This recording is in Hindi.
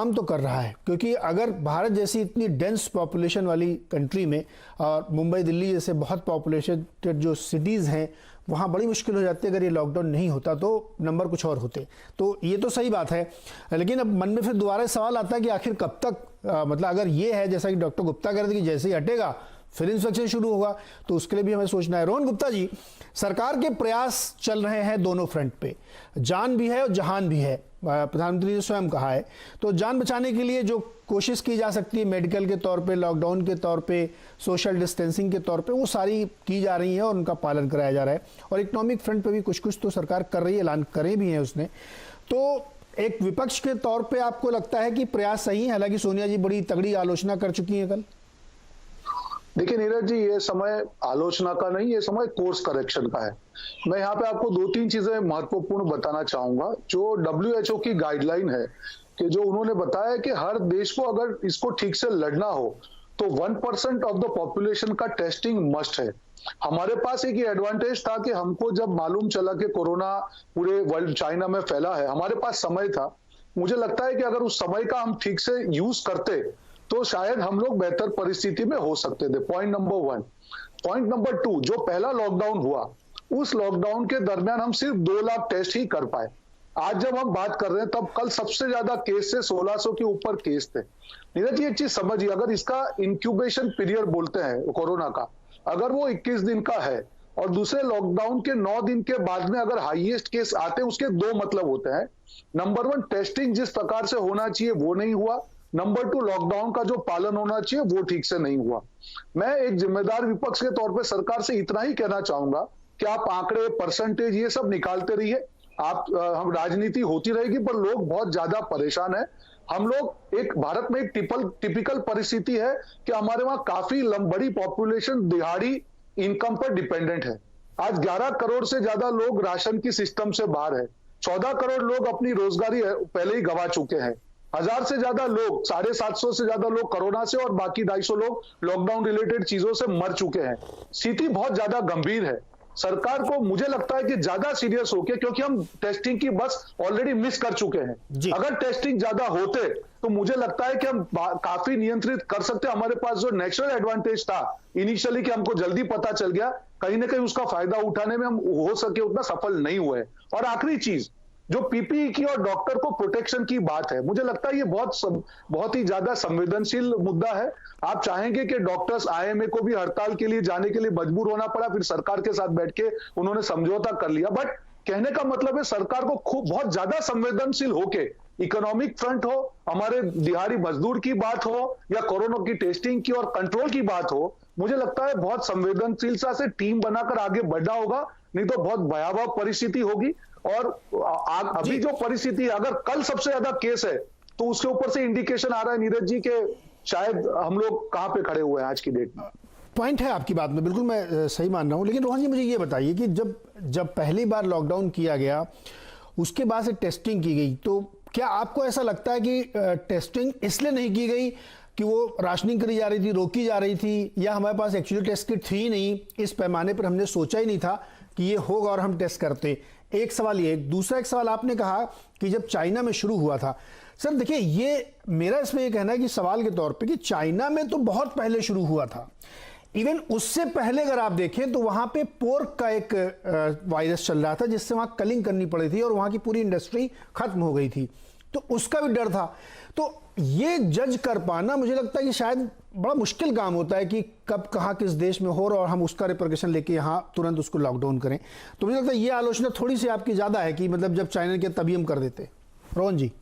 काम तो कर रहा है, क्योंकि अगर भारत जैसी इतनी डेंस पॉपुलेशन वाली कंट्री में और मुंबई दिल्ली जैसे बहुत पॉपुलेटेड जो सिटीज़ हैं वहाँ बड़ी मुश्किल हो जाती है। अगर ये लॉकडाउन नहीं होता तो नंबर कुछ और होते। तो ये तो सही बात है, लेकिन अब मन में फिर दोबारा सवाल आता है कि आखिर कब तक मतलब अगर ये है जैसा कि डॉक्टर गुप्ता कह रहे थे कि जैसे ही हटेगा फिर इंस्पेक्शन शुरू होगा, तो उसके लिए भी हमें सोचना है। रोहन गुप्ता जी, सरकार के प्रयास चल रहे हैं दोनों फ्रंट पे, जान भी है और जहान भी है, प्रधानमंत्री ने स्वयं कहा है। तो जान बचाने के लिए जो कोशिश की जा सकती है मेडिकल के तौर पे, लॉकडाउन के तौर पे, सोशल डिस्टेंसिंग के तौर पे, वो सारी की जा रही है और उनका पालन कराया जा रहा है। और इकोनॉमिक फ्रंट पे भी कुछ कुछ तो सरकार कर रही है, ऐलान करे भी हैं उसने। तो एक विपक्ष के तौर पे आपको लगता है कि प्रयास सही है? हालांकि सोनिया जी बड़ी तगड़ी आलोचना कर चुकी हैं कल। देखिए नीरज जी, ये समय आलोचना का नहीं, ये समय कोर्स करेक्शन का है। मैं यहाँ पे आपको दो तीन चीजें महत्वपूर्ण बताना चाहूंगा। जो WHO की गाइडलाइन है कि जो उन्होंने बताया कि हर देश को अगर इसको ठीक से लड़ना हो तो 1% ऑफ द पॉपुलेशन का टेस्टिंग मस्ट है। हमारे पास एक एडवांटेज था कि हमको जब मालूम चला कि कोरोना पूरे वर्ल्ड चाइना में फैला है, हमारे पास समय था। मुझे लगता है कि अगर उस समय का हम ठीक से यूज करते तो शायद हम लोग बेहतर परिस्थिति में हो सकते थे। Point number 1। पॉइंट नंबर 2, जो पहला लॉकडाउन हुआ उस लॉकडाउन के दरमियान हम सिर्फ 2 लाख टेस्ट ही कर पाए। आज जब हम बात कर रहे हैं तब कल सबसे ज्यादा केस से 1600 के ऊपर केस थे। नीरज जी, एक चीज समझिए, अगर इसका इंक्यूबेशन पीरियड बोलते हैं कोरोना का, अगर वो 21 दिन का है और दूसरे लॉकडाउन के 9 दिन के बाद में अगर हाईएस्ट केस आते हैं, उसके 2 मतलब होते हैं। नंबर 1, टेस्टिंग जिस प्रकार से होना चाहिए वो नहीं हुआ। नंबर 2, लॉकडाउन का जो पालन होना चाहिए वो ठीक से नहीं हुआ। मैं एक जिम्मेदार विपक्ष के तौर पे सरकार से इतना ही कहना चाहूंगा कि आप आंकड़े, परसेंटेज ये सब निकालते रहिए। आप हम राजनीति होती रहेगी, पर लोग बहुत ज्यादा परेशान है। हम लोग एक भारत में एक टिपिकल परिस्थिति है कि हमारे वहां काफी बड़ी पॉपुलेशन दिहाड़ी इनकम पर डिपेंडेंट है। आज 11 करोड़ से ज्यादा लोग राशन की सिस्टम से बाहर है। 14 करोड़ लोग अपनी रोजगारी पहले ही गंवा चुके हैं। 1000 से ज्यादा लोग, 750 से ज्यादा लोग कोरोना से और बाकी 250 लोग लॉकडाउन रिलेटेड चीजों से मर चुके हैं। स्थिति बहुत ज्यादा गंभीर है। सरकार को मुझे लगता है कि ज्यादा सीरियस होके, क्योंकि हम टेस्टिंग की बस ऑलरेडी मिस कर चुके हैं। अगर टेस्टिंग ज्यादा होते तो मुझे लगता है कि हम काफी नियंत्रित कर सकते। हमारे पास जो नेचुरल एडवांटेज था इनिशियली कि हमको जल्दी पता चल गया, कहीं ना कहीं उसका फायदा उठाने में हम हो सके उतना सफल नहीं हुए। और आखिरी चीज, जो पीपीई की और डॉक्टर को प्रोटेक्शन की बात है, मुझे लगता है ये बहुत ही ज्यादा संवेदनशील मुद्दा है। आप चाहेंगे कि डॉक्टर्स आईएमए को भी हड़ताल के लिए जाने के लिए मजबूर होना पड़ा, फिर सरकार के साथ बैठ के उन्होंने समझौता कर लिया। बट कहने का मतलब है सरकार को बहुत ज्यादा संवेदनशील होके, इकोनॉमिक फ्रंट हो, हमारे दिहाड़ी मजदूर की बात हो या कोरोना की टेस्टिंग की और कंट्रोल की बात हो, मुझे लगता है बहुत संवेदनशीलता से टीम बनाकर आगे बढ़ना होगा, नहीं तो बहुत भयावह परिस्थिति होगी। और अभी जो परिस्थिति, अगर कल सबसे ज्यादा केस है तो उसके ऊपर से इंडिकेशन आ रहा है नीरज जी के शायद हम लोग कहां पे खड़े हुए हैं आज की डेट में। पॉइंट है आपकी बात में, बिल्कुल मैं सही मान रहा हूं। लेकिन रोहन जी, मुझे ये बताइए कि जब पहली बार लॉकडाउन किया गया उसके बाद से टेस्टिंग की गई, तो क्या आपको ऐसा लगता है कि टेस्टिंग इसलिए नहीं की गई कि वो राशनिंग करी जा रही थी, रोकी जा रही थी, या हमारे पास एक्चुअली टेस्ट किट थी ही नहीं, इस पैमाने पर हमने सोचा ही नहीं था कि ये होगा और हम टेस्ट करते? एक सवाल ये। दूसरा एक सवाल, आपने कहा कि जब चाइना में शुरू हुआ था। सर देखिए, ये मेरा इसमें ये कहना है कि सवाल के तौर पे कि चाइना में तो बहुत पहले शुरू हुआ था। इवन उससे पहले अगर आप देखें तो वहां पे पोर्क का एक वायरस चल रहा था जिससे वहां कलिंग करनी पड़ी थी और वहां की पूरी इंडस्ट्री खत्म हो गई थी, तो उसका भी डर था। तो ये जज कर पाना मुझे लगता है कि शायद बड़ा मुश्किल काम होता है कि कब कहाँ किस देश में हो और हम उसका रिपरकशन लेके यहाँ तुरंत उसको लॉकडाउन करें। तो मुझे लगता है ये आलोचना थोड़ी सी आपकी ज़्यादा है कि मतलब जब चाइना के तभी हम कर देते। रोहन जी।